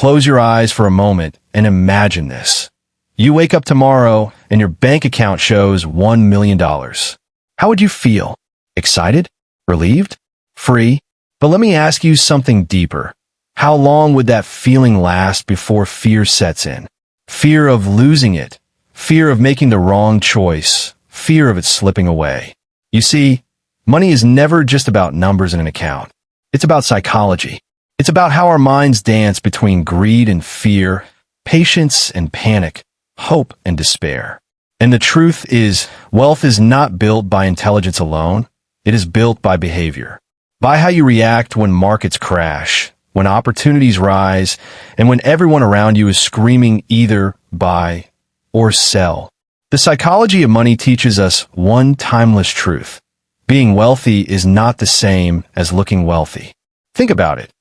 close your eyes for a moment and imagine this. You wake up tomorrow and your bank account shows $1 million. How would you feel? Excited? Relieved? Free? But let me ask you something deeper. How long would that feeling last before fear sets in? Fear of losing it. Fear of making the wrong choice. Fear of it slipping away. You see, money is never just about numbers in an account. It's about psychology. It's about how our minds dance between greed and fear, patience and panic, hope and despair. And the truth is, wealth is not built by intelligence alone. It is built by behavior. By how you react when markets crash, when opportunities rise, and when everyone around you is screaming either buy or sell. The psychology of money teaches us one timeless truth. Being wealthy is not the same as looking wealthy. Think about it.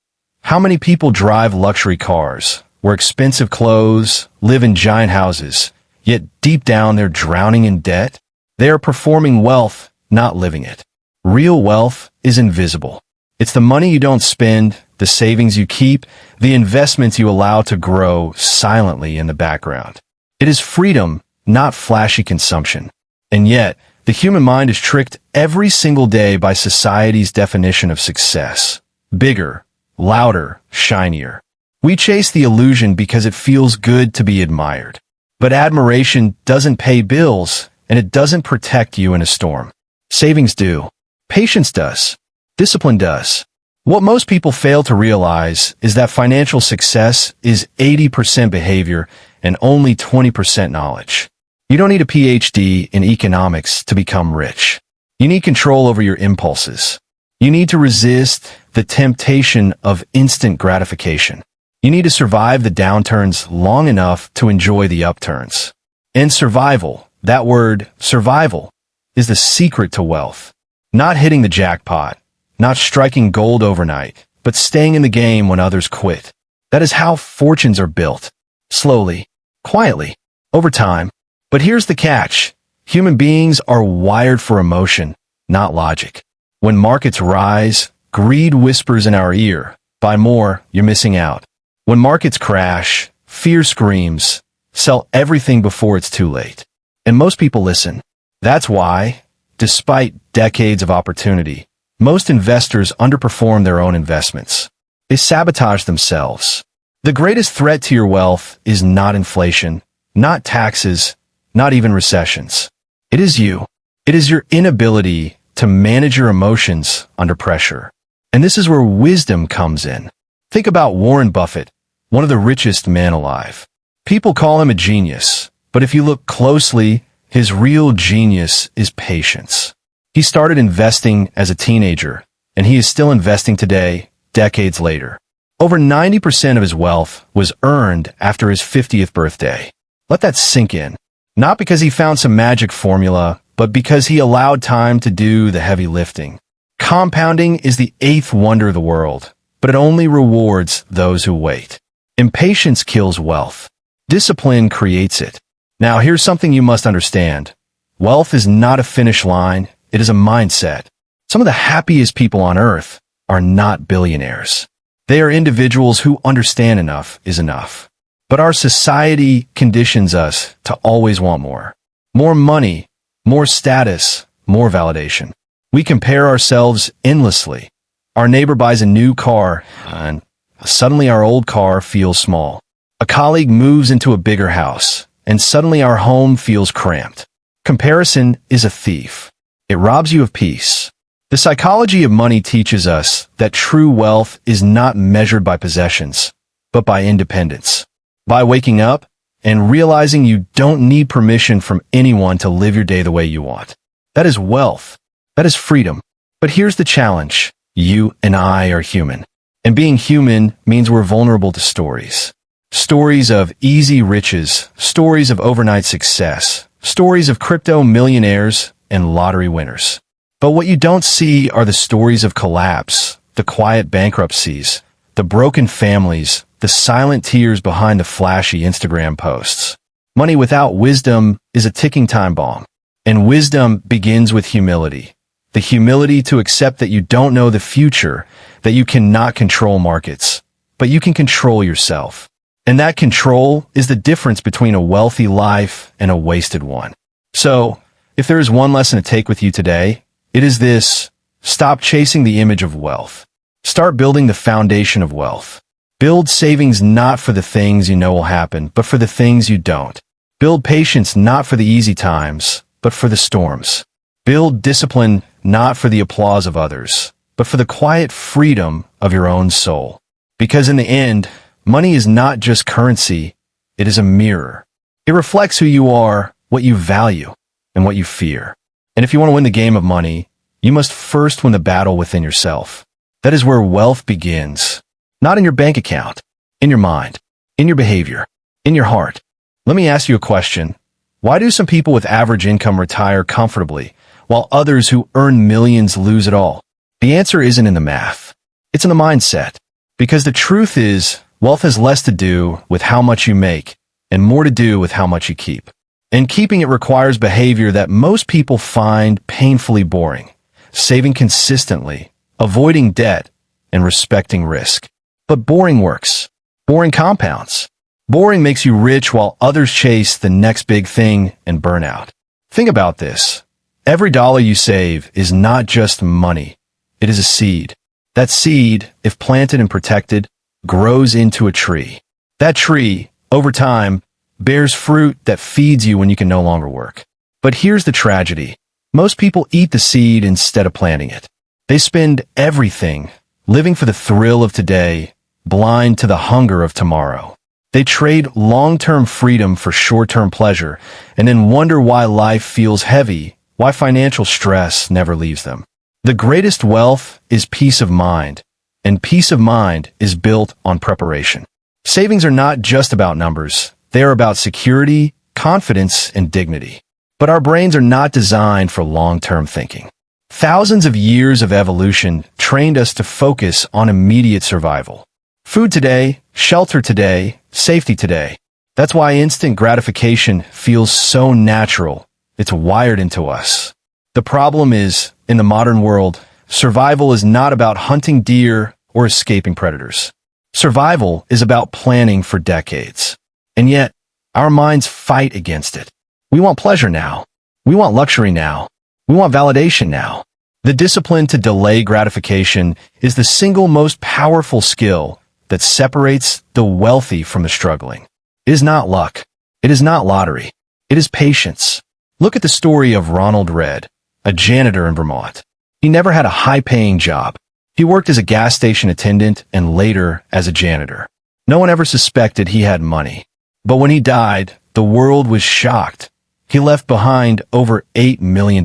How many people drive luxury cars, wear expensive clothes, live in giant houses, yet deep down they're drowning in debt? They are performing wealth, not living it. Real wealth is invisible. It's the money you don't spend, the savings you keep, the investments you allow to grow silently in the background. It is freedom, not flashy consumption. And yet, the human mind is tricked every single day by society's definition of success. Bigger, louder, shinier. We chase the illusion because it feels good to be admired. But admiration doesn't pay bills, and it doesn't protect you in a storm. Savings do. Patience does. Discipline does. What most people fail to realize is that financial success is 80% behavior and only 20% knowledge. You don't need a PhD in economics to become rich. You need control over your impulses. You need to resist the temptation of instant gratification. You need to survive the downturns long enough to enjoy the upturns. And survival, that word, survival, is the secret to wealth. Not hitting the jackpot, not striking gold overnight, but staying in the game when others quit. That is how fortunes are built. Slowly, quietly, over time. But here's the catch. Human beings are wired for emotion, not logic. When markets rise, greed whispers in our ear, buy more, you're missing out. When markets crash, fear screams, sell everything before it's too late. And most people listen. That's why, despite decades of opportunity, most investors underperform their own investments. They sabotage themselves. The greatest threat to your wealth is not inflation, not taxes, not even recessions. It is you. It is your inability to manage your emotions under pressure. And this is where wisdom comes in. Think about Warren Buffett, one of the richest men alive. People call him a genius, but if you look closely, his real genius is patience. He started investing as a teenager, and he is still investing today, decades later. Over 90% of his wealth was earned after his 50th birthday. Let that sink in. Not because he found some magic formula, but because he allowed time to do the heavy lifting. Compounding is the eighth wonder of the world, but it only rewards those who wait. Impatience kills wealth. Discipline creates it. Now, here's something you must understand. Wealth is not a finish line. It is a mindset. Some of the happiest people on earth are not billionaires. They are individuals who understand enough is enough. But our society conditions us to always want more. More money, more status, more validation. We compare ourselves endlessly. Our neighbor buys a new car, and suddenly our old car feels small. A colleague moves into a bigger house, and suddenly our home feels cramped. Comparison is a thief. It robs you of peace. The psychology of money teaches us that true wealth is not measured by possessions, but by independence. By waking up and realizing you don't need permission from anyone to live your day the way you want. That is wealth. That is freedom. But here's the challenge. You and I are human. And being human means we're vulnerable to stories. Stories of easy riches, stories of overnight success, stories of crypto millionaires and lottery winners. But what you don't see are the stories of collapse, the quiet bankruptcies, the broken families, the silent tears behind the flashy Instagram posts. Money without wisdom is a ticking time bomb. And wisdom begins with humility. The humility to accept that you don't know the future, that you cannot control markets, but you can control yourself. And that control is the difference between a wealthy life and a wasted one. So, if there is one lesson to take with you today, it is this: stop chasing the image of wealth. Start building the foundation of wealth. Build savings not for the things you know will happen, but for the things you don't. Build patience not for the easy times, but for the storms. Build discipline not for the applause of others, but for the quiet freedom of your own soul. Because in the end, money is not just currency, it is a mirror. It reflects who you are, what you value, and what you fear. And if you want to win the game of money, you must first win the battle within yourself. That is where wealth begins. Not in your bank account, in your mind, in your behavior, in your heart. Let me ask you a question. Why do some people with average income retire comfortably, while others who earn millions lose it all? The answer isn't in the math. It's in the mindset. Because the truth is, wealth has less to do with how much you make and more to do with how much you keep. And keeping it requires behavior that most people find painfully boring: saving consistently, avoiding debt, and respecting risk. But boring works. Boring compounds. Boring makes you rich while others chase the next big thing and burn out. Think about this. Every dollar you save is not just money. It is a seed. That seed, if planted and protected, grows into a tree. That tree, over time, bears fruit that feeds you when you can no longer work. But here's the tragedy. Most people eat the seed instead of planting it. They spend everything living for the thrill of today, blind to the hunger of tomorrow. They trade long-term freedom for short-term pleasure, and then wonder why life feels heavy, why financial stress never leaves them. The greatest wealth is peace of mind, and peace of mind is built on preparation. Savings are not just about numbers. They are about security, confidence, and dignity. But our brains are not designed for long-term thinking. Thousands of years of evolution trained us to focus on immediate survival. Food today, shelter today, safety today. That's why instant gratification feels so natural. It's wired into us. The problem is, in the modern world, survival is not about hunting deer or escaping predators. Survival is about planning for decades. And yet, our minds fight against it. We want pleasure now. We want luxury now. We want validation now. The discipline to delay gratification is the single most powerful skill that separates the wealthy from the struggling. It is not luck. It is not lottery. It is patience. Look at the story of Ronald Red, a janitor in Vermont. He never had a high-paying job. He worked as a gas station attendant and later as a janitor. No one ever suspected he had money. But when he died, the world was shocked. He left behind over $8 million.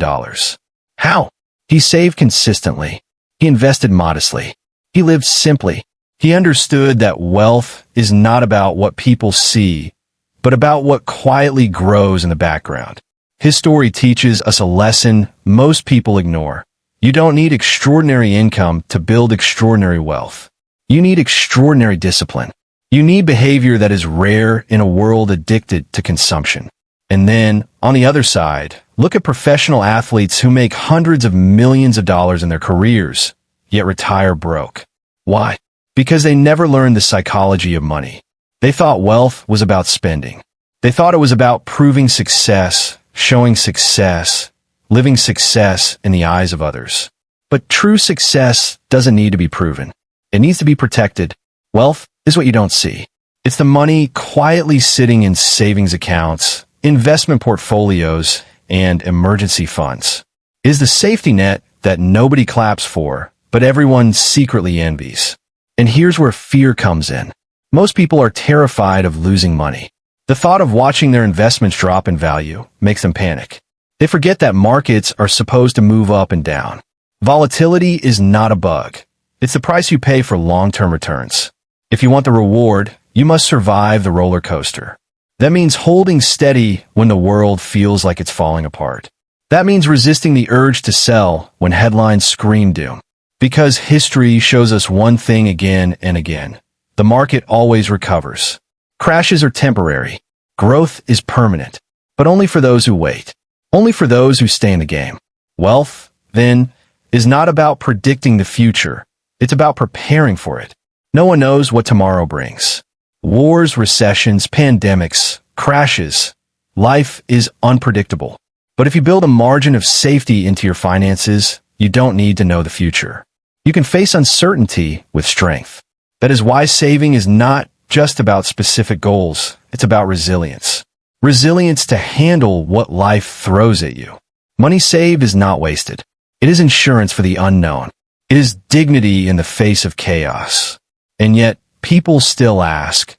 How? He saved consistently. He invested modestly. He lived simply. He understood that wealth is not about what people see, but about what quietly grows in the background. His story teaches us a lesson most people ignore. You don't need extraordinary income to build extraordinary wealth. You need extraordinary discipline. You need behavior that is rare in a world addicted to consumption. And then, on the other side, look at professional athletes who make hundreds of millions of dollars in their careers, yet retire broke. Why? Because they never learned the psychology of money. They thought wealth was about spending. They thought it was about proving success, showing success, living success in the eyes of others. But true success doesn't need to be proven. It needs to be protected. Wealth is what you don't see. It's the money quietly sitting in savings accounts, investment portfolios, and emergency funds. It is the safety net that nobody claps for, but everyone secretly envies. And here's where fear comes in. Most people are terrified of losing money. The thought of watching their investments drop in value makes them panic. They forget that markets are supposed to move up and down. Volatility is not a bug. It's the price you pay for long-term returns. If you want the reward, you must survive the roller coaster. That means holding steady when the world feels like it's falling apart. That means resisting the urge to sell when headlines scream doom. Because history shows us one thing again and again. The market always recovers. Crashes are temporary. Growth is permanent. But only for those who wait. Only for those who stay in the game. Wealth, then, is not about predicting the future. It's about preparing for it. No one knows what tomorrow brings. Wars, recessions, pandemics, crashes. Life is unpredictable. But if you build a margin of safety into your finances, you don't need to know the future. You can face uncertainty with strength. That is why saving is not just about specific goals. It's about resilience. Resilience to handle what life throws at you. Money saved is not wasted. It is insurance for the unknown. It is dignity in the face of chaos. And yet, people still ask,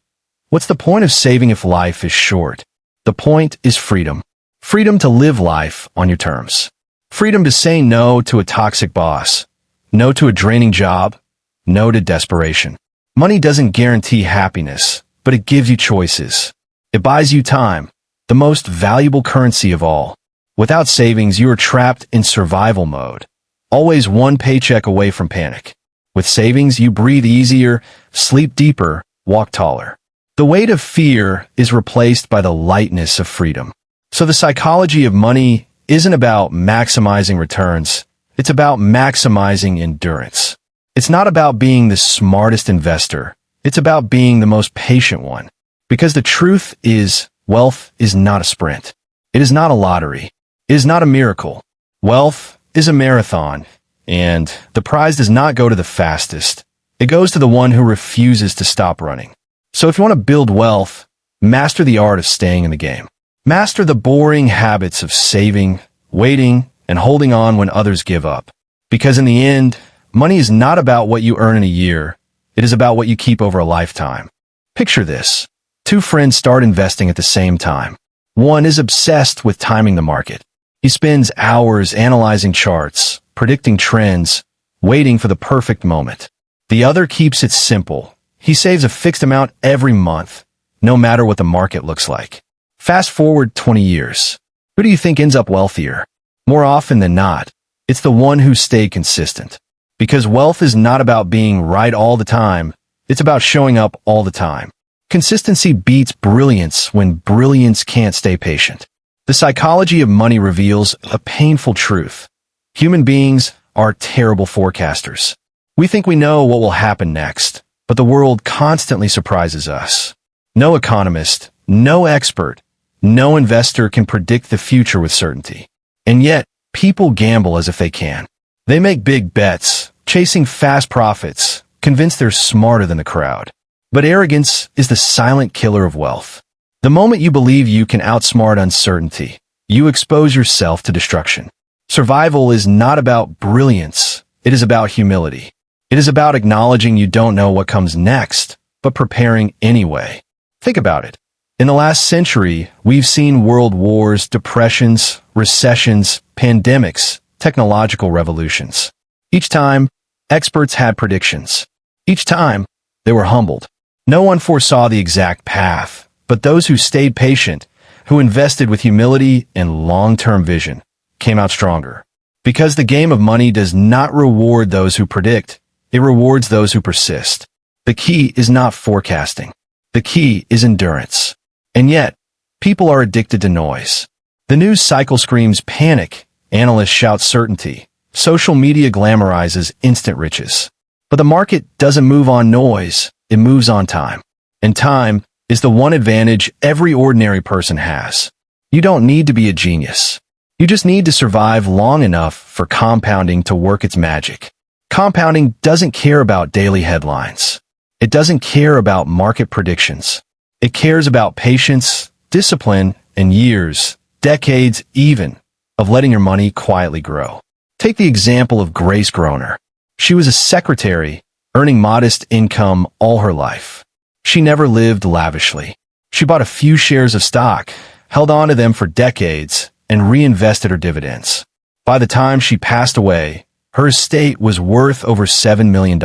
what's the point of saving if life is short? The point is freedom. Freedom to live life on your terms. Freedom to say no to a toxic boss. No to a draining job. No to desperation. Money doesn't guarantee happiness, but it gives you choices. It buys you time, the most valuable currency of all. Without savings, you are trapped in survival mode, always one paycheck away from panic. With savings, you breathe easier, sleep deeper, walk taller. The weight of fear is replaced by the lightness of freedom. So the psychology of money isn't about maximizing returns. It's about maximizing endurance. It's not about being the smartest investor. It's about being the most patient one. Because the truth is, wealth is not a sprint. It is not a lottery. It is not a miracle. Wealth is a marathon, and the prize does not go to the fastest. It goes to the one who refuses to stop running. So if you want to build wealth, master the art of staying in the game. Master the boring habits of saving, waiting, and holding on when others give up. Because in the end, money is not about what you earn in a year. It is about what you keep over a lifetime. Picture this. Two friends start investing at the same time. One is obsessed with timing the market. He spends hours analyzing charts, predicting trends, waiting for the perfect moment. The other keeps it simple. He saves a fixed amount every month, no matter what the market looks like. Fast forward 20 years. Who do you think ends up wealthier? More often than not, it's the one who stayed consistent. Because wealth is not about being right all the time. It's about showing up all the time. Consistency beats brilliance when brilliance can't stay patient. The psychology of money reveals a painful truth. Human beings are terrible forecasters. We think we know what will happen next, but the world constantly surprises us. No economist, no expert, no investor can predict the future with certainty. And yet, people gamble as if they can. They make big bets, chasing fast profits, convinced they're smarter than the crowd. But arrogance is the silent killer of wealth. The moment you believe you can outsmart uncertainty, you expose yourself to destruction. Survival is not about brilliance. It is about humility. It is about acknowledging you don't know what comes next, but preparing anyway. Think about it. In the last century, we've seen world wars, depressions, recessions, pandemics, technological revolutions. Each time, experts had predictions. Each time, they were humbled. No one foresaw the exact path, but those who stayed patient, who invested with humility and long-term vision, came out stronger. Because the game of money does not reward those who predict, it rewards those who persist. The key is not forecasting. The key is endurance. And yet, people are addicted to noise. The news cycle screams panic, analysts shout certainty, social media glamorizes instant riches. But the market doesn't move on noise, it moves on time. And time is the one advantage every ordinary person has. You don't need to be a genius. You just need to survive long enough for compounding to work its magic. Compounding doesn't care about daily headlines. It doesn't care about market predictions. It cares about patience, discipline, and years, decades even, of letting your money quietly grow. Take the example of Grace Groner. She was a secretary, earning modest income all her life. She never lived lavishly. She bought a few shares of stock, held on to them for decades, and reinvested her dividends. By the time she passed away, her estate was worth over $7 million.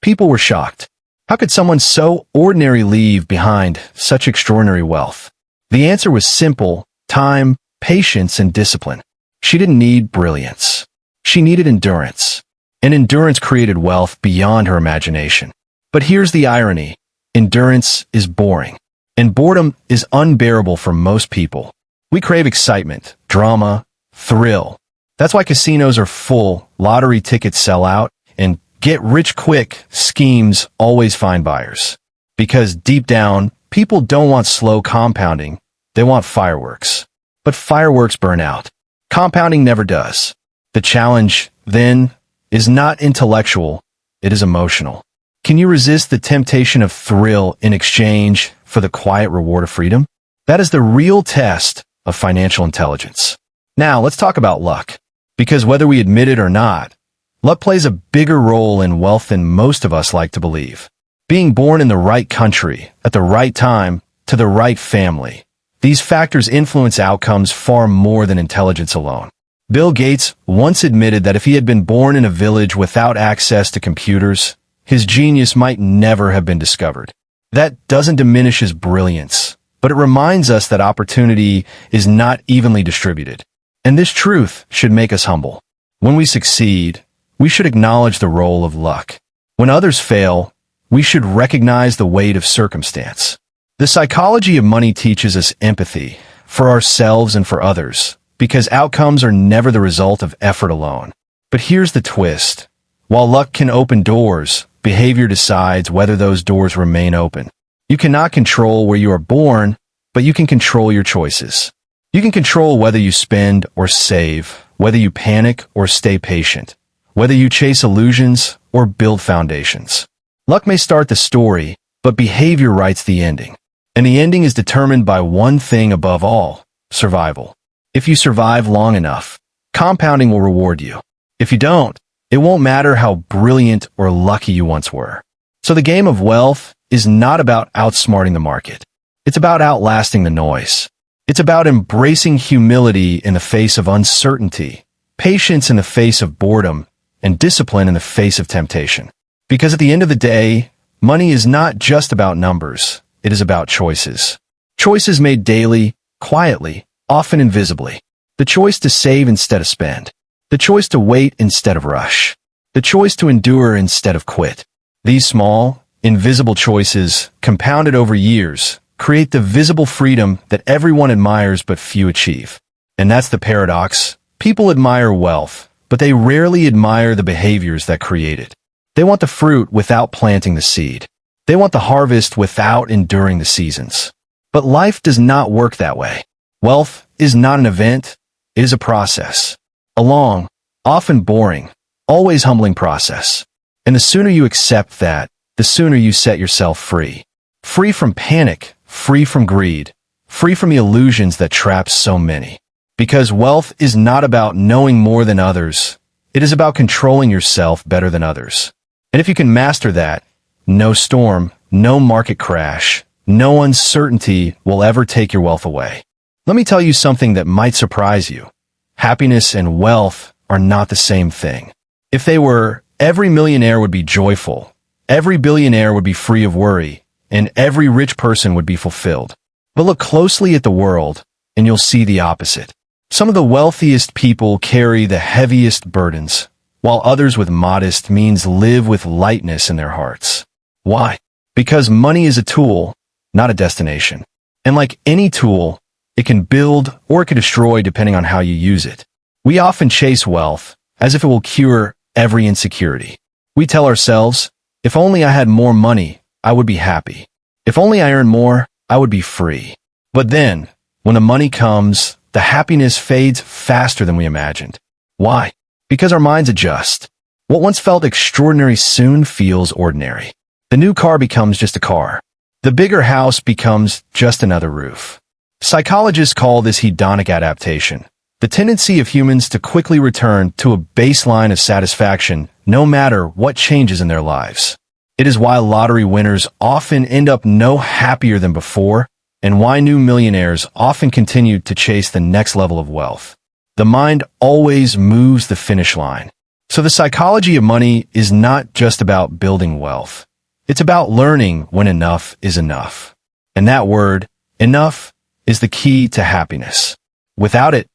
People were shocked. How could someone so ordinary leave behind such extraordinary wealth? The answer was simple: time, patience, and discipline. She didn't need brilliance. She needed endurance. And endurance created wealth beyond her imagination. But here's the irony. Endurance is boring. And boredom is unbearable for most people. We crave excitement, drama, thrill. That's why casinos are full, lottery tickets sell out, and get-rich-quick schemes always find buyers. Because deep down, people don't want slow compounding, they want fireworks. But fireworks burn out. Compounding never does. The challenge, then, is not intellectual, it is emotional. Can you resist the temptation of thrill in exchange for the quiet reward of freedom? That is the real test of financial intelligence. Now, let's talk about luck. Because whether we admit it or not, luck plays a bigger role in wealth than most of us like to believe. Being born in the right country, at the right time, to the right family. These factors influence outcomes far more than intelligence alone. Bill Gates once admitted that if he had been born in a village without access to computers, his genius might never have been discovered. That doesn't diminish his brilliance, but it reminds us that opportunity is not evenly distributed. And this truth should make us humble. When we succeed, we should acknowledge the role of luck. When others fail, we should recognize the weight of circumstance. The psychology of money teaches us empathy for ourselves and for others, because outcomes are never the result of effort alone. But here's the twist. While luck can open doors, behavior decides whether those doors remain open. You cannot control where you are born, but you can control your choices. You can control whether you spend or save, whether you panic or stay patient, whether you chase illusions or build foundations. Luck may start the story, but behavior writes the ending. And the ending is determined by one thing above all: survival. If you survive long enough, compounding will reward you. If you don't, it won't matter how brilliant or lucky you once were. So the game of wealth is not about outsmarting the market. It's about outlasting the noise. It's about embracing humility in the face of uncertainty, patience in the face of boredom, and discipline in the face of temptation. Because at the end of the day, money is not just about numbers. It is about choices. Choices made daily, quietly, often invisibly. The choice to save instead of spend. The choice to wait instead of rush. The choice to endure instead of quit. These small, invisible choices, compounded over years, create the visible freedom that everyone admires but few achieve. And that's the paradox. People admire wealth, but they rarely admire the behaviors that create it. They want the fruit without planting the seed. They want the harvest without enduring the seasons. But life does not work that way. Wealth is not an event, it is a process. A long, often boring, always humbling process. And the sooner you accept that, the sooner you set yourself free. Free from panic, free from greed, free from the illusions that trap so many. Because wealth is not about knowing more than others, it is about controlling yourself better than others. And if you can master that, no storm, no market crash, no uncertainty will ever take your wealth away. Let me tell you something that might surprise you. Happiness and wealth are not the same thing. If they were, every millionaire would be joyful, every billionaire would be free of worry, and every rich person would be fulfilled. But look closely at the world, and you'll see the opposite. Some of the wealthiest people carry the heaviest burdens, while others with modest means live with lightness in their hearts. Why? Because money is a tool, not a destination. And like any tool, it can build or it can destroy depending on how you use it. We often chase wealth as if it will cure every insecurity. We tell ourselves, if only I had more money, I would be happy. If only I earned more, I would be free. But then, when the money comes, the happiness fades faster than we imagined. Why? Because our minds adjust. What once felt extraordinary soon feels ordinary. The new car becomes just a car. The bigger house becomes just another roof. Psychologists call this hedonic adaptation, the tendency of humans to quickly return to a baseline of satisfaction no matter what changes in their lives. It is why lottery winners often end up no happier than before, and why new millionaires often continue to chase the next level of wealth. The mind always moves the finish line. So the psychology of money is not just about building wealth. It's about learning when enough is enough. And that word, enough, is the key to happiness. Without it,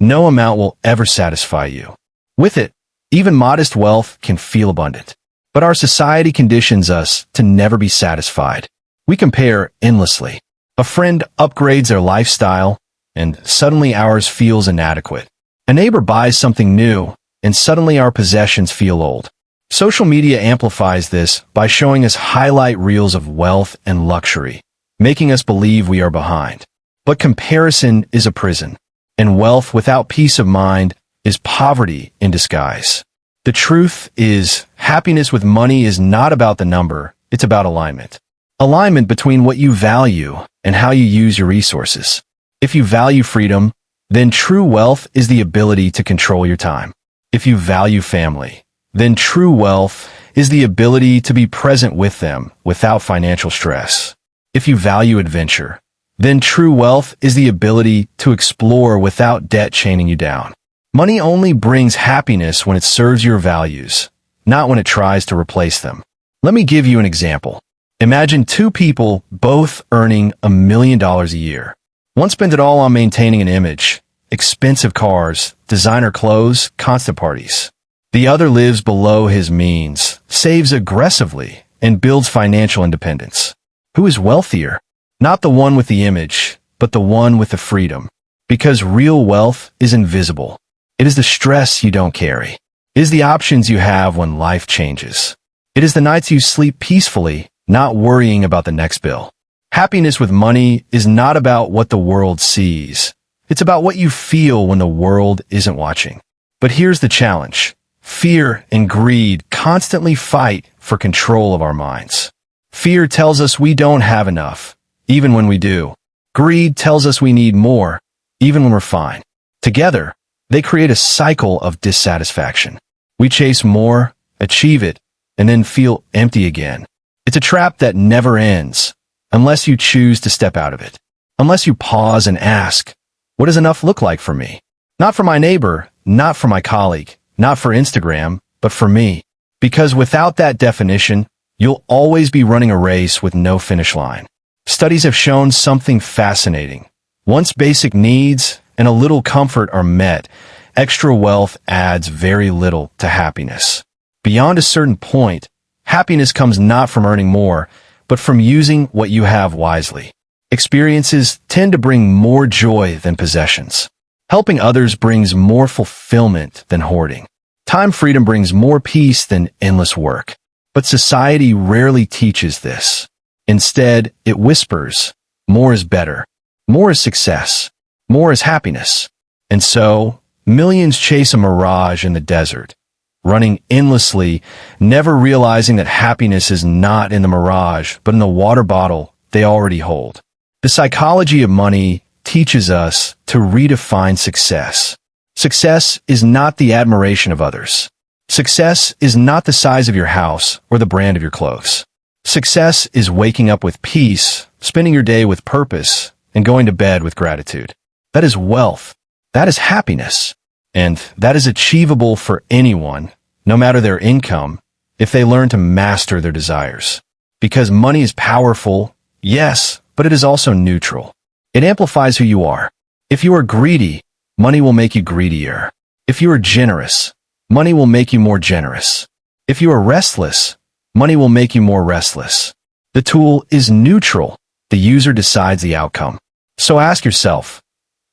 no amount will ever satisfy you. With it, even modest wealth can feel abundant. But our society conditions us to never be satisfied. We compare endlessly. A friend upgrades their lifestyle, and suddenly ours feels inadequate. A neighbor buys something new, and suddenly our possessions feel old. Social media amplifies this by showing us highlight reels of wealth and luxury, making us believe we are behind. But comparison is a prison, and wealth without peace of mind is poverty in disguise. The truth is, happiness with money is not about the number, it's about alignment. Alignment between what you value and how you use your resources. If you value freedom, then true wealth is the ability to control your time. If you value family, then true wealth is the ability to be present with them without financial stress. If you value adventure, then true wealth is the ability to explore without debt chaining you down. Money only brings happiness when it serves your values, not when it tries to replace them. Let me give you an example. Imagine two people both earning $1 million a year. One spends it all on maintaining an image, expensive cars, designer clothes, constant parties. The other lives below his means, saves aggressively, and builds financial independence. Who is wealthier? Not the one with the image, but the one with the freedom. Because real wealth is invisible. It is the stress you don't carry. It is the options you have when life changes. It is the nights you sleep peacefully, not worrying about the next bill. Happiness with money is not about what the world sees. It's about what you feel when the world isn't watching. But here's the challenge. Fear and greed constantly fight for control of our minds. Fear tells us we don't have enough, even when we do. Greed tells us we need more, even when we're fine. Together, they create a cycle of dissatisfaction. We chase more, achieve it, and then feel empty again. It's a trap that never ends, unless you choose to step out of it. Unless you pause and ask, what does enough look like for me? Not for my neighbor, not for my colleague, not for Instagram, but for me. Because without that definition, you'll always be running a race with no finish line. Studies have shown something fascinating. Once basic needs and a little comfort are met, extra wealth adds very little to happiness. Beyond a certain point, happiness comes not from earning more, but from using what you have wisely. Experiences tend to bring more joy than possessions. Helping others brings more fulfillment than hoarding. Time freedom brings more peace than endless work. But society rarely teaches this. Instead, it whispers, more is better. More is success. More is happiness. And so, millions chase a mirage in the desert, running endlessly, never realizing that happiness is not in the mirage, but in the water bottle they already hold. The psychology of money teaches us to redefine success. Success is not the admiration of others. Success is not the size of your house or the brand of your clothes. Success is waking up with peace, spending your day with purpose, and going to bed with gratitude. That is wealth. That is happiness. And that is achievable for anyone, no matter their income, if they learn to master their desires. Because money is powerful, yes, but it is also neutral. It amplifies who you are. If you are greedy, money will make you greedier. If you are generous, money will make you more generous. If you are restless, money will make you more restless. The tool is neutral. The user decides the outcome. So ask yourself,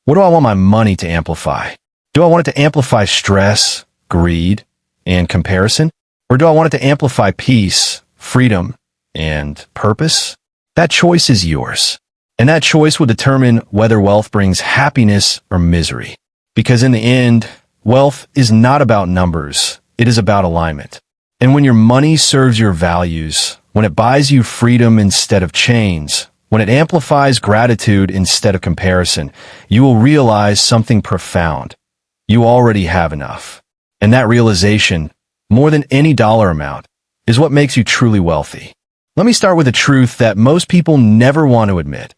what do I want my money to amplify? Do I want it to amplify stress, greed, and comparison? Or do I want it to amplify peace, freedom, and purpose? That choice is yours. And that choice will determine whether wealth brings happiness or misery. Because in the end, wealth is not about numbers. It is about alignment. And when your money serves your values, when it buys you freedom instead of chains, when it amplifies gratitude instead of comparison, you will realize something profound. You already have enough. And that realization, more than any dollar amount, is what makes you truly wealthy. Let me start with a truth that most people never want to admit.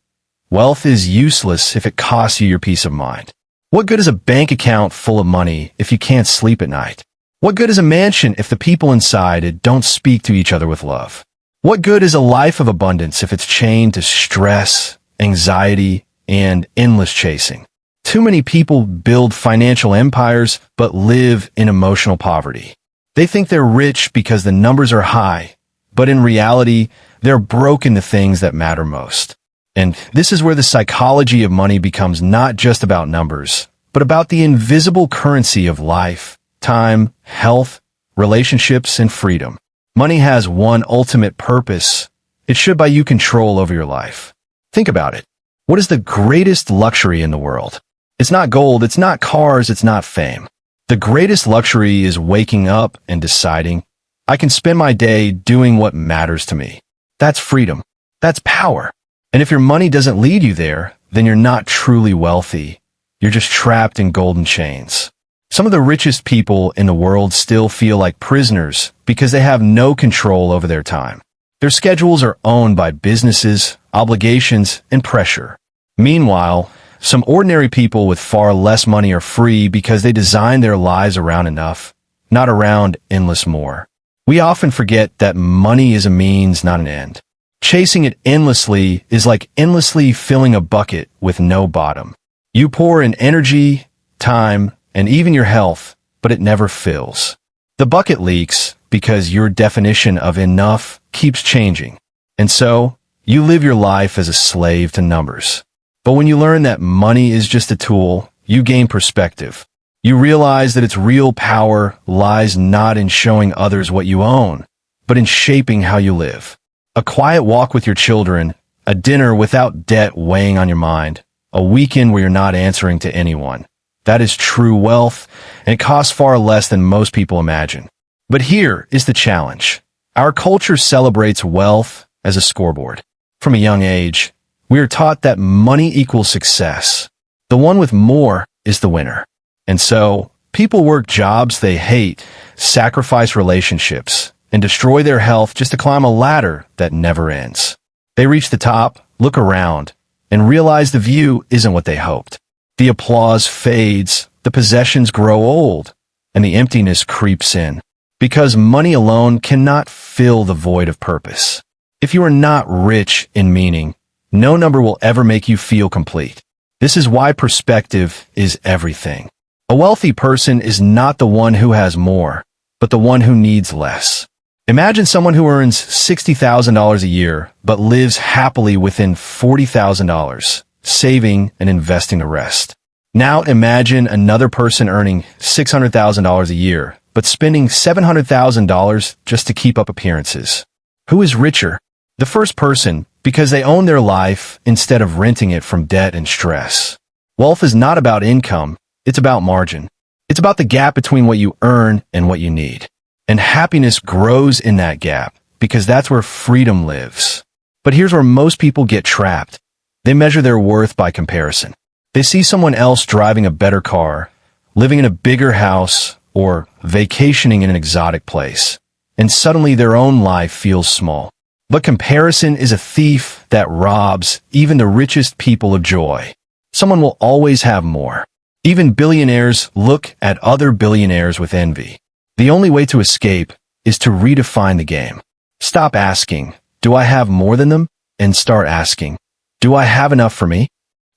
Wealth is useless if it costs you your peace of mind. What good is a bank account full of money if you can't sleep at night? What good is a mansion if the people inside it don't speak to each other with love? What good is a life of abundance if it's chained to stress, anxiety, and endless chasing? Too many people build financial empires but live in emotional poverty. They think they're rich because the numbers are high, but in reality, they're broke in the things that matter most. And this is where the psychology of money becomes not just about numbers, but about the invisible currency of life, time, health, relationships, and freedom. Money has one ultimate purpose. It should buy you control over your life. Think about it. What is the greatest luxury in the world? It's not gold, it's not cars, it's not fame. The greatest luxury is waking up and deciding, I can spend my day doing what matters to me. That's freedom. That's power. And if your money doesn't lead you there, then you're not truly wealthy. You're just trapped in golden chains. Some of the richest people in the world still feel like prisoners because they have no control over their time. Their schedules are owned by businesses, obligations, and pressure. Meanwhile, some ordinary people with far less money are free because they design their lives around enough, not around endless more. We often forget that money is a means, not an end. Chasing it endlessly is like endlessly filling a bucket with no bottom. You pour in energy, time, and even your health, but it never fills. The bucket leaks because your definition of enough keeps changing. And so, you live your life as a slave to numbers. But when you learn that money is just a tool, you gain perspective. You realize that its real power lies not in showing others what you own, but in shaping how you live. A quiet walk with your children, a dinner without debt weighing on your mind, a weekend where you're not answering to anyone. That is true wealth, and it costs far less than most people imagine. But here is the challenge. Our culture celebrates wealth as a scoreboard. From a young age, we are taught that money equals success. The one with more is the winner. And so, people work jobs they hate, sacrifice relationships, and destroy their health just to climb a ladder that never ends. They reach the top, look around, and realize the view isn't what they hoped. The applause fades, the possessions grow old, and the emptiness creeps in. Because money alone cannot fill the void of purpose. If you are not rich in meaning, no number will ever make you feel complete. This is why perspective is everything. A wealthy person is not the one who has more, but the one who needs less. Imagine someone who earns $60,000 a year, but lives happily within $40,000, saving and investing the rest. Now imagine another person earning $600,000 a year, but spending $700,000 just to keep up appearances. Who is richer? The first person, because they own their life instead of renting it from debt and stress. Wealth is not about income, it's about margin. It's about the gap between what you earn and what you need. And happiness grows in that gap, because that's where freedom lives. But here's where most people get trapped. They measure their worth by comparison. They see someone else driving a better car, living in a bigger house, or vacationing in an exotic place. And suddenly their own life feels small. But comparison is a thief that robs even the richest people of joy. Someone will always have more. Even billionaires look at other billionaires with envy. The only way to escape is to redefine the game. Stop asking, do I have more than them? And start asking, do I have enough for me?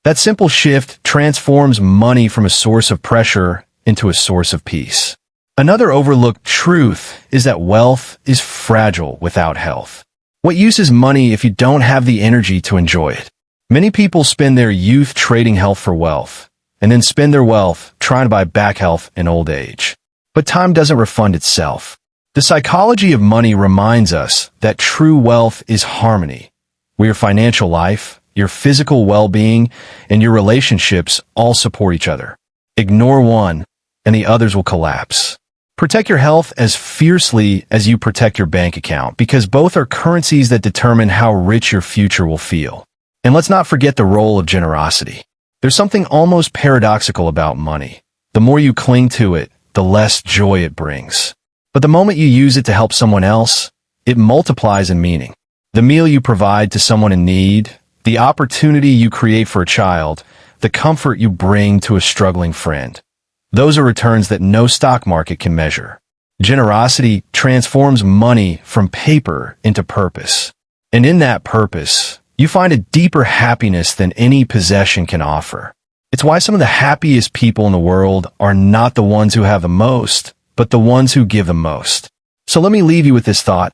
That simple shift transforms money from a source of pressure into a source of peace. Another overlooked truth is that wealth is fragile without health. What use is money if you don't have the energy to enjoy it? Many people spend their youth trading health for wealth, and then spend their wealth trying to buy back health in old age. But time doesn't refund itself. The psychology of money reminds us that true wealth is harmony, where your financial life, your physical well-being, and your relationships all support each other. Ignore one, and the others will collapse. Protect your health as fiercely as you protect your bank account, because both are currencies that determine how rich your future will feel. And let's not forget the role of generosity. There's something almost paradoxical about money. The more you cling to it, the less joy it brings. But the moment you use it to help someone else, it multiplies in meaning. The meal you provide to someone in need, the opportunity you create for a child, the comfort you bring to a struggling friend. Those are returns that no stock market can measure. Generosity transforms money from paper into purpose. And in that purpose, you find a deeper happiness than any possession can offer. It's why some of the happiest people in the world are not the ones who have the most, but the ones who give the most. So let me leave you with this thought.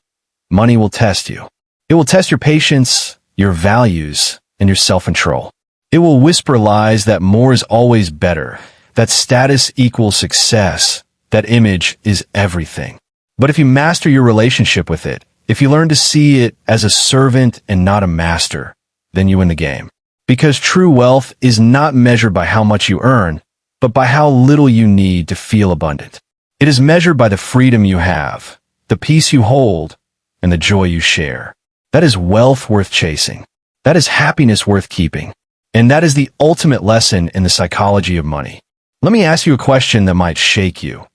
Money will test you. It will test your patience, your values, and your self-control. It will whisper lies that more is always better, that status equals success, that image is everything. But if you master your relationship with it, if you learn to see it as a servant and not a master, then you win the game. Because true wealth is not measured by how much you earn, but by how little you need to feel abundant. It is measured by the freedom you have, the peace you hold, and the joy you share. That is wealth worth chasing. That is happiness worth keeping. And that is the ultimate lesson in the psychology of money. Let me ask you a question that might shake you.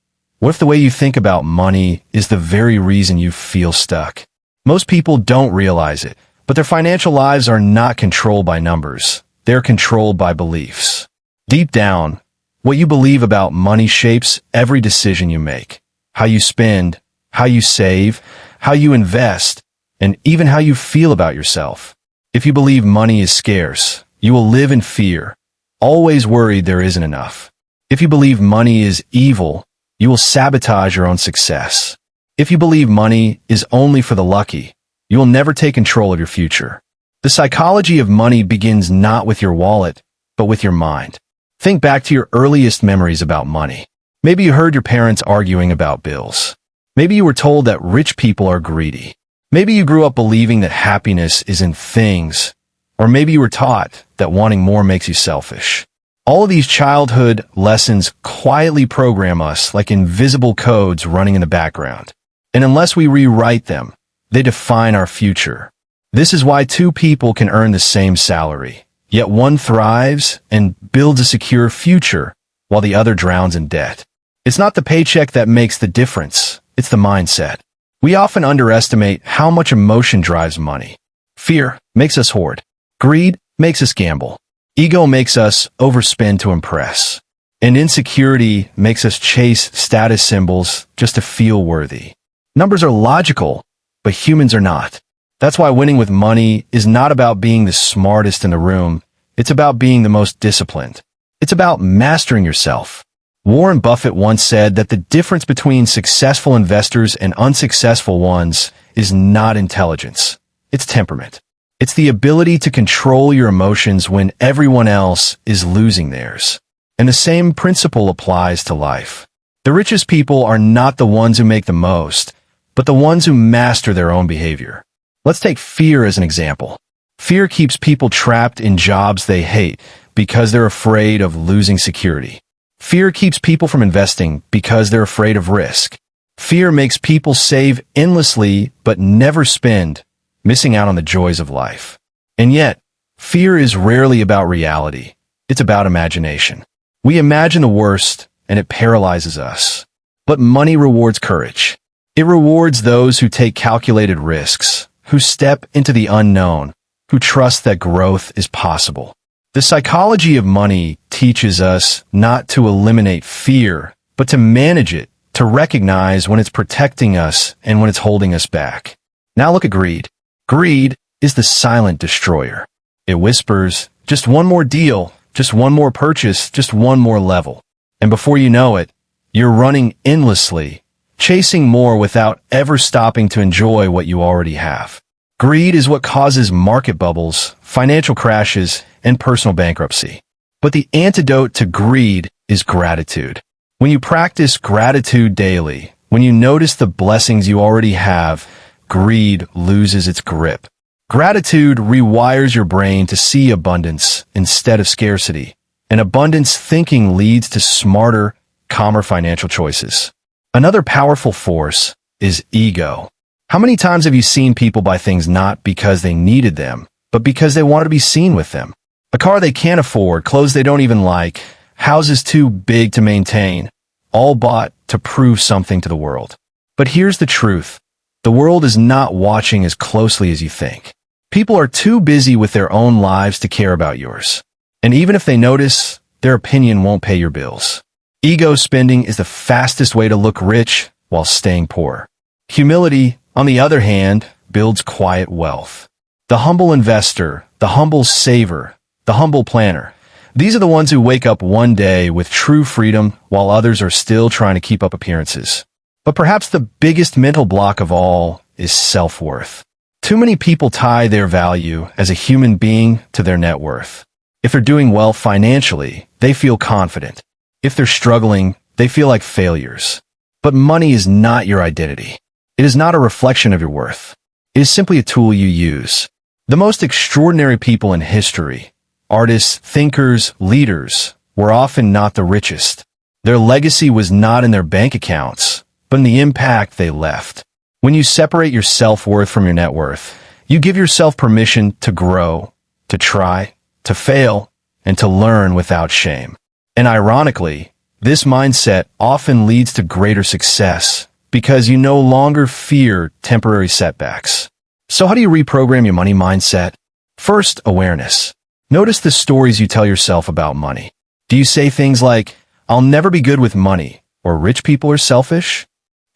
What if the way you think about money is the very reason you feel stuck? Most people don't realize it, but their financial lives are not controlled by numbers. They're controlled by beliefs. Deep down, what you believe about money shapes every decision you make. How you spend, how you save, how you invest, and even how you feel about yourself. If you believe money is scarce, you will live in fear, always worried there isn't enough. If you believe money is evil, you will sabotage your own success. If you believe money is only for the lucky, you will never take control of your future. The psychology of money begins not with your wallet, but with your mind. Think back to your earliest memories about money. Maybe you heard your parents arguing about bills. Maybe you were told that rich people are greedy. Maybe you grew up believing that happiness is in things, or maybe you were taught that wanting more makes you selfish. All of these childhood lessons quietly program us like invisible codes running in the background. And unless we rewrite them, they define our future. This is why two people can earn the same salary, yet one thrives and builds a secure future while the other drowns in debt. It's not the paycheck that makes the difference, it's the mindset. We often underestimate how much emotion drives money. Fear makes us hoard. Greed makes us gamble. Ego makes us overspend to impress. And insecurity makes us chase status symbols just to feel worthy. Numbers are logical, but humans are not. That's why winning with money is not about being the smartest in the room. It's about being the most disciplined. It's about mastering yourself. Warren Buffett once said that the difference between successful investors and unsuccessful ones is not intelligence. It's temperament. It's the ability to control your emotions when everyone else is losing theirs. And the same principle applies to life. The richest people are not the ones who make the most, but the ones who master their own behavior. Let's take fear as an example. Fear keeps people trapped in jobs they hate because they're afraid of losing security. Fear keeps people from investing because they're afraid of risk. Fear makes people save endlessly but never spend, missing out on the joys of life. And yet, fear is rarely about reality. It's about imagination. We imagine the worst, and it paralyzes us. But money rewards courage. It rewards those who take calculated risks, who step into the unknown, who trust that growth is possible. The psychology of money teaches us not to eliminate fear, but to manage it, to recognize when it's protecting us and when it's holding us back. Now look at greed. Greed is the silent destroyer. It whispers, just one more deal, just one more purchase, just one more level. And before you know it, you're running endlessly, chasing more without ever stopping to enjoy what you already have. Greed is what causes market bubbles, financial crashes, and personal bankruptcy. But the antidote to greed is gratitude. When you practice gratitude daily, when you notice the blessings you already have, greed loses its grip. Gratitude rewires your brain to see abundance instead of scarcity. And abundance thinking leads to smarter, calmer financial choices. Another powerful force is ego. How many times have you seen people buy things not because they needed them, but because they wanted to be seen with them? A car they can't afford, clothes they don't even like, houses too big to maintain, all bought to prove something to the world. But here's the truth. The world is not watching as closely as you think. People are too busy with their own lives to care about yours. And even if they notice, their opinion won't pay your bills. Ego spending is the fastest way to look rich while staying poor. Humility, on the other hand, builds quiet wealth. The humble investor, the humble saver, the humble planner. These are the ones who wake up one day with true freedom while others are still trying to keep up appearances. But perhaps the biggest mental block of all is self-worth. Too many people tie their value as a human being to their net worth. If they're doing well financially, they feel confident. If they're struggling, they feel like failures. But money is not your identity. It is not a reflection of your worth. It is simply a tool you use. The most extraordinary people in history, artists, thinkers, leaders, were often not the richest. Their legacy was not in their bank accounts, but in the impact they left. When you separate your self-worth from your net worth, you give yourself permission to grow, to try, to fail, and to learn without shame. And ironically, this mindset often leads to greater success because you no longer fear temporary setbacks. So how do you reprogram your money mindset? First, awareness. Notice the stories you tell yourself about money. Do you say things like, "I'll never be good with money," or "rich people are selfish"?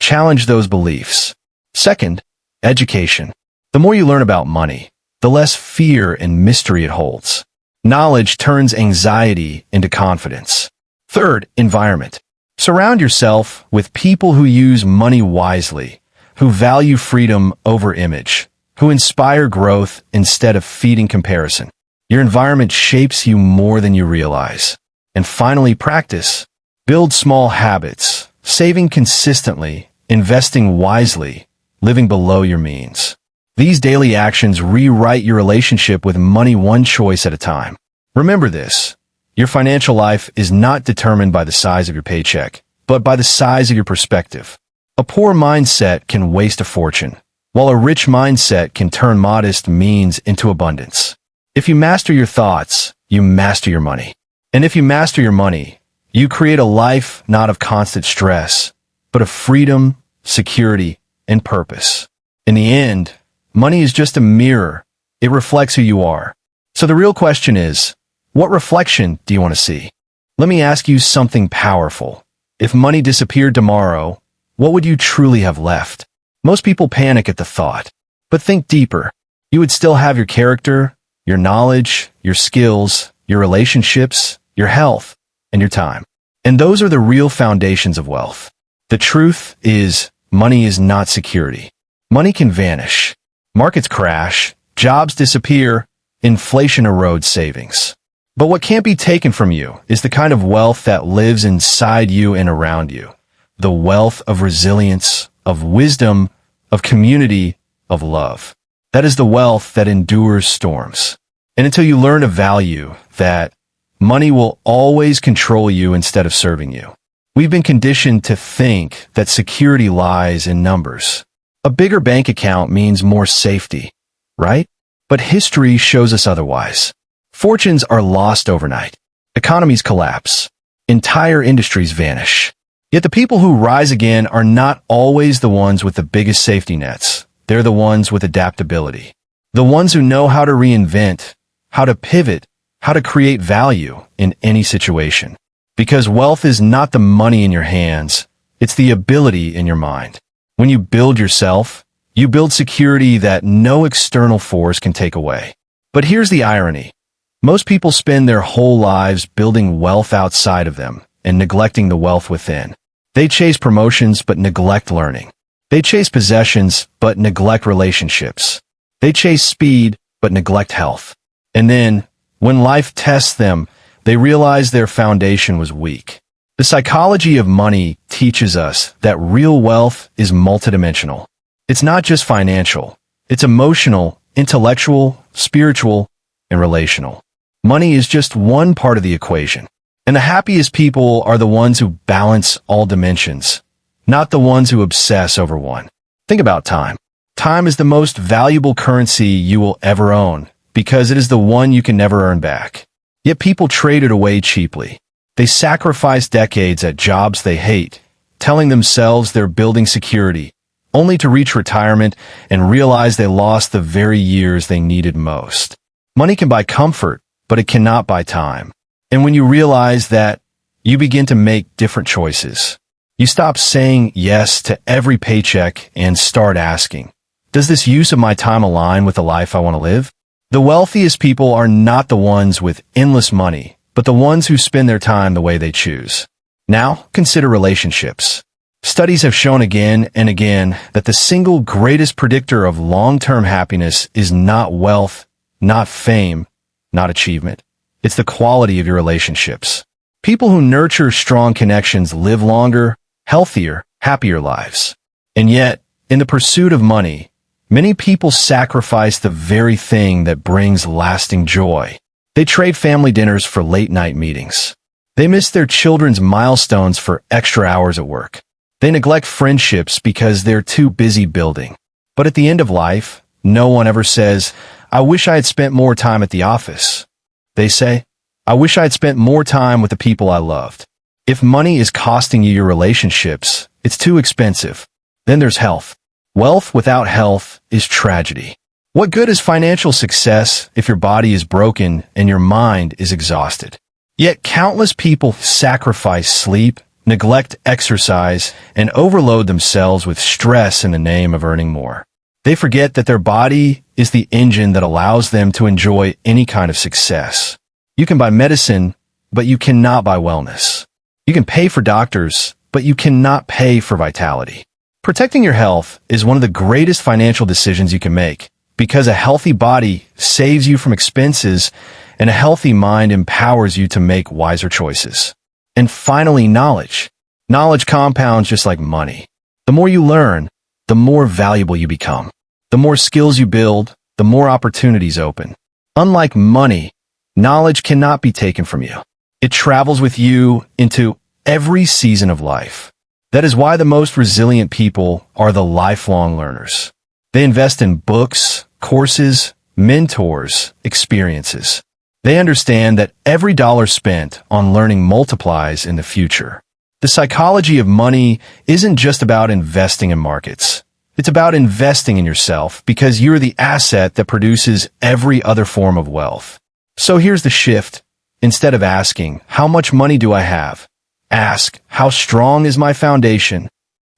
Challenge those beliefs. Second, education. The more you learn about money, the less fear and mystery it holds. Knowledge turns anxiety into confidence. Third, environment. Surround yourself with people who use money wisely, who value freedom over image, who inspire growth instead of feeding comparison. Your environment shapes you more than you realize. And finally, practice. Build small habits, saving consistently, investing wisely, living below your means. These daily actions rewrite your relationship with money one choice at a time. Remember this. Your financial life is not determined by the size of your paycheck, but by the size of your perspective. A poor mindset can waste a fortune, while a rich mindset can turn modest means into abundance. If you master your thoughts, you master your money. And if you master your money, you create a life not of constant stress, but of freedom, security, and purpose. In the end, money is just a mirror. It reflects who you are. So the real question is, what reflection do you want to see? Let me ask you something powerful. If money disappeared tomorrow, what would you truly have left? Most people panic at the thought. But think deeper. You would still have your character, your knowledge, your skills, your relationships, your health, and your time. And those are the real foundations of wealth. The truth is, money is not security. Money can vanish. Markets crash, jobs disappear, inflation erodes savings. But what can't be taken from you is the kind of wealth that lives inside you and around you. The wealth of resilience, of wisdom, of community, of love. That is the wealth that endures storms. And until you learn to value that, money will always control you instead of serving you. We've been conditioned to think that security lies in numbers. A bigger bank account means more safety, right? But history shows us otherwise. Fortunes are lost overnight. Economies collapse. Entire industries vanish. Yet the people who rise again are not always the ones with the biggest safety nets. They're the ones with adaptability. The ones who know how to reinvent, how to pivot, how to create value in any situation. Because wealth is not the money in your hands, it's the ability in your mind. When you build yourself, you build security that no external force can take away. But here's the irony. Most people spend their whole lives building wealth outside of them and neglecting the wealth within. They chase promotions but neglect learning. They chase possessions but neglect relationships. They chase speed but neglect health. And then, when life tests them, they realize their foundation was weak. The psychology of money teaches us that real wealth is multidimensional. It's not just financial. It's emotional, intellectual, spiritual, and relational. Money is just one part of the equation. And the happiest people are the ones who balance all dimensions, not the ones who obsess over one. Think about time. Time is the most valuable currency you will ever own because it is the one you can never earn back. Yet people trade it away cheaply. They sacrifice decades at jobs they hate, telling themselves they're building security, only to reach retirement and realize they lost the very years they needed most. Money can buy comfort, but it cannot buy time. And when you realize that, you begin to make different choices. You stop saying yes to every paycheck and start asking, does this use of my time align with the life I want to live? The wealthiest people are not the ones with endless money, but the ones who spend their time the way they choose. Now, consider relationships. Studies have shown again and again that the single greatest predictor of long-term happiness is not wealth, not fame, not achievement. It's the quality of your relationships. People who nurture strong connections live longer, healthier, happier lives. And yet, in the pursuit of money, many people sacrifice the very thing that brings lasting joy. They trade family dinners for late-night meetings. They miss their children's milestones for extra hours at work. They neglect friendships because they're too busy building. But at the end of life, no one ever says, "I wish I had spent more time at the office." They say, "I wish I had spent more time with the people I loved." If money is costing you your relationships, it's too expensive. Then there's health. Wealth without health is tragedy. What good is financial success if your body is broken and your mind is exhausted? Yet countless people sacrifice sleep, neglect exercise, and overload themselves with stress in the name of earning more. They forget that their body is the engine that allows them to enjoy any kind of success. You can buy medicine, but you cannot buy wellness. You can pay for doctors, but you cannot pay for vitality. Protecting your health is one of the greatest financial decisions you can make, because a healthy body saves you from expenses and a healthy mind empowers you to make wiser choices. And finally, knowledge. Knowledge compounds just like money. The more you learn, the more valuable you become. The more skills you build, the more opportunities open. Unlike money, knowledge cannot be taken from you. It travels with you into every season of life. That is why the most resilient people are the lifelong learners. They invest in books, courses, mentors, experiences. They understand that every dollar spent on learning multiplies in the future. The psychology of money isn't just about investing in markets. It's about investing in yourself because you're the asset that produces every other form of wealth. So here's the shift. Instead of asking, "How much money do I have?" ask, "How strong is my foundation?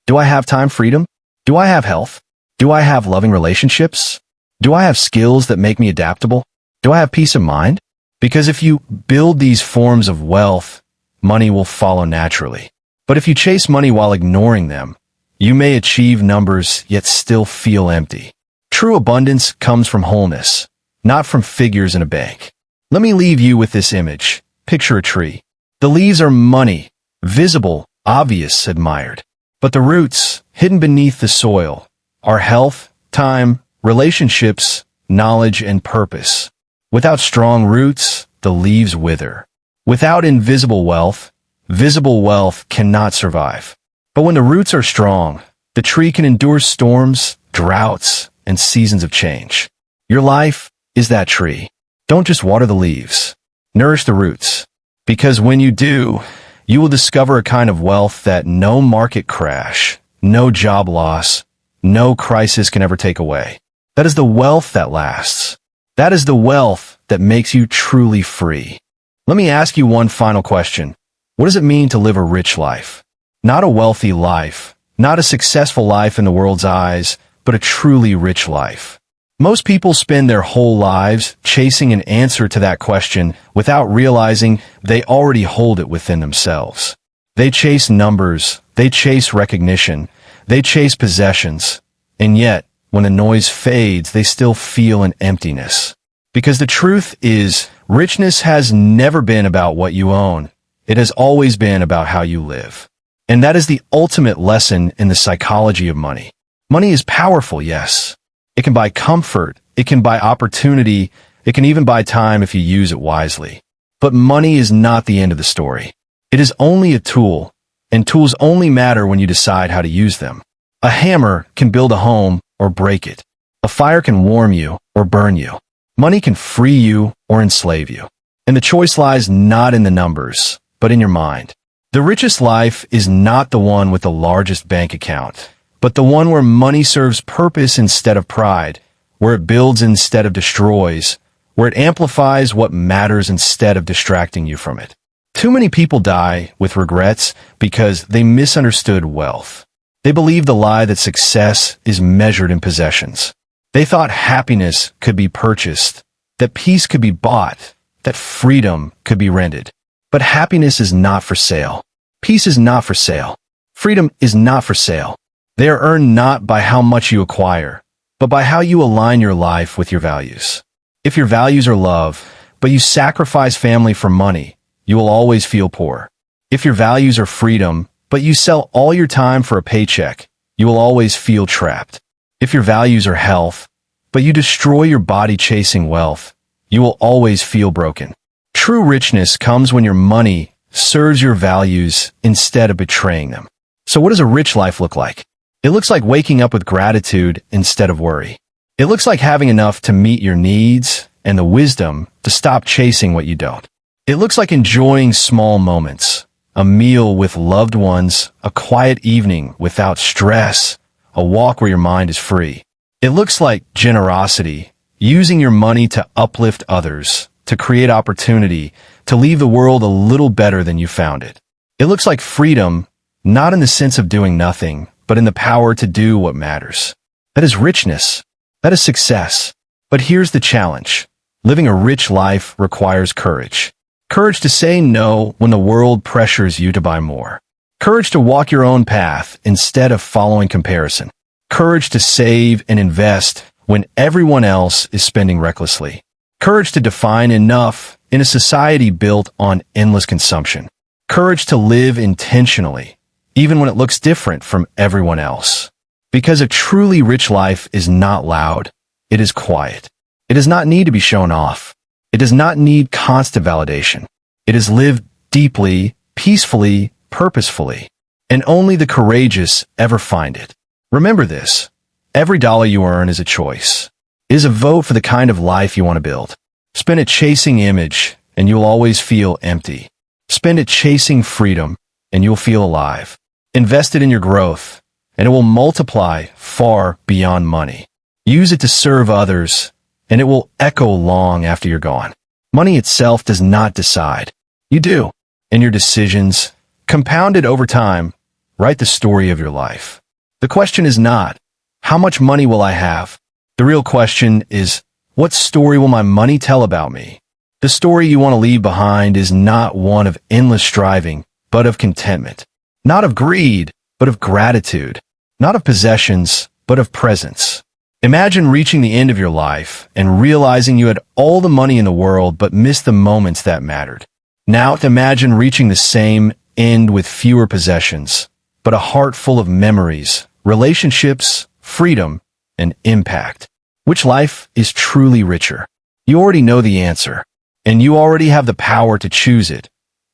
Do I have time freedom? Do I have health? Do I have loving relationships? Do I have skills that make me adaptable? Do I have peace of mind?" Because if you build these forms of wealth, money will follow naturally. But if you chase money while ignoring them, you may achieve numbers yet still feel empty. True abundance comes from wholeness, not from figures in a bank. Let me leave you with this image. Picture a tree. The leaves are money, visible, obvious, admired. But the roots, hidden beneath the soil, are health, time, relationships, knowledge, and purpose. Without strong roots, the leaves wither. Without invisible wealth, visible wealth cannot survive. But when the roots are strong, the tree can endure storms, droughts, and seasons of change. Your life is that tree. Don't just water the leaves. Nourish the roots. Because when you do, you will discover a kind of wealth that no market crash, no job loss, no crisis can ever take away. That is the wealth that lasts. That is the wealth that makes you truly free. Let me ask you one final question. What does it mean to live a rich life? Not a wealthy life, not a successful life in the world's eyes, but a truly rich life. Most people spend their whole lives chasing an answer to that question without realizing they already hold it within themselves. They chase numbers, they chase recognition, they chase possessions, and yet, when the noise fades, they still feel an emptiness. Because the truth is, richness has never been about what you own. It has always been about how you live. And that is the ultimate lesson in the psychology of money. Money is powerful, yes. It can buy comfort, it can buy opportunity, it can even buy time if you use it wisely. But money is not the end of the story. It is only a tool, and tools only matter when you decide how to use them. A hammer can build a home or break it. A fire can warm you or burn you. Money can free you or enslave you. And the choice lies not in the numbers, but in your mind. The richest life is not the one with the largest bank account, but the one where money serves purpose instead of pride, where it builds instead of destroys, where it amplifies what matters instead of distracting you from it. Too many people die with regrets because they misunderstood wealth. They believed the lie that success is measured in possessions. They thought happiness could be purchased, that peace could be bought, that freedom could be rented. But happiness is not for sale. Peace is not for sale. Freedom is not for sale. They are earned not by how much you acquire, but by how you align your life with your values. If your values are love, but you sacrifice family for money, you will always feel poor. If your values are freedom, but you sell all your time for a paycheck, you will always feel trapped. If your values are health, but you destroy your body chasing wealth, you will always feel broken. True richness comes when your money serves your values instead of betraying them. So what does a rich life look like? It looks like waking up with gratitude instead of worry. It looks like having enough to meet your needs and the wisdom to stop chasing what you don't. It looks like enjoying small moments, a meal with loved ones, a quiet evening without stress, a walk where your mind is free. It looks like generosity, using your money to uplift others, to create opportunity, to leave the world a little better than you found it. It looks like freedom, not in the sense of doing nothing, but in the power to do what matters. That is richness. That is success. But here's the challenge. Living a rich life requires courage. Courage to say no when the world pressures you to buy more. Courage to walk your own path instead of following comparison. Courage to save and invest when everyone else is spending recklessly. Courage to define enough in a society built on endless consumption. Courage to live intentionally, even when it looks different from everyone else. Because a truly rich life is not loud, it is quiet. It does not need to be shown off. It does not need constant validation. It is lived deeply, peacefully, purposefully, and only the courageous ever find it. Remember this. Every dollar you earn is a choice. It is a vote for the kind of life you want to build. Spend it chasing image, and you'll always feel empty. Spend it chasing freedom, and you'll feel alive. Invest it in your growth, and it will multiply far beyond money. Use it to serve others, and it will echo long after you're gone. Money itself does not decide. You do. And your decisions, compounded over time, write the story of your life. The question is not, how much money will I have? The real question is, what story will my money tell about me? The story you want to leave behind is not one of endless striving, but of contentment. Not of greed, but of gratitude. Not of possessions, but of presence. Imagine reaching the end of your life and realizing you had all the money in the world but missed the moments that mattered. Now imagine reaching the same end with fewer possessions, but a heart full of memories, relationships, freedom, and impact. Which life is truly richer? You already know the answer, and you already have the power to choose it,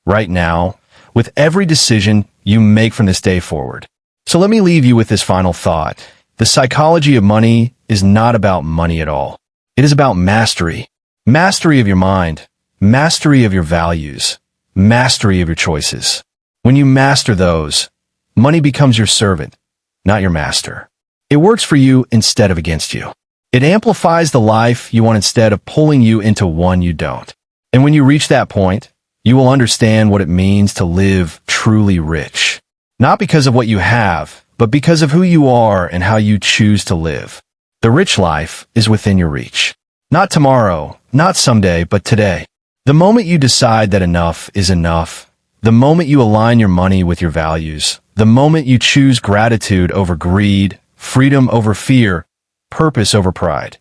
right now, with every decision you make from this day forward. So let me leave you with this final thought. The psychology of money is not about money at all. It is about mastery. Mastery of your mind, mastery of your values, mastery of your choices. When you master those, money becomes your servant, not your master. It works for you instead of against you. It amplifies the life you want instead of pulling you into one you don't. And when you reach that point, you will understand what it means to live truly rich. Not because of what you have, but because of who you are and how you choose to live. The rich life is within your reach. Not tomorrow, not someday, but today. The moment you decide that enough is enough, the moment you align your money with your values, the moment you choose gratitude over greed, freedom over fear, purpose over pride,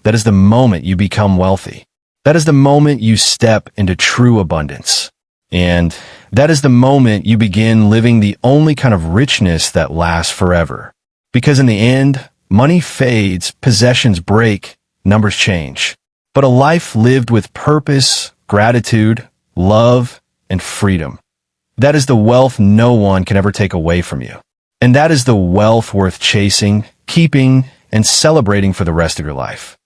that is the moment you become wealthy. That is the moment you step into true abundance. And that is the moment you begin living the only kind of richness that lasts forever. Because in the end, money fades, possessions break, numbers change. But a life lived with purpose, gratitude, love, and freedom. That is the wealth no one can ever take away from you. And that is the wealth worth chasing, keeping, and celebrating for the rest of your life.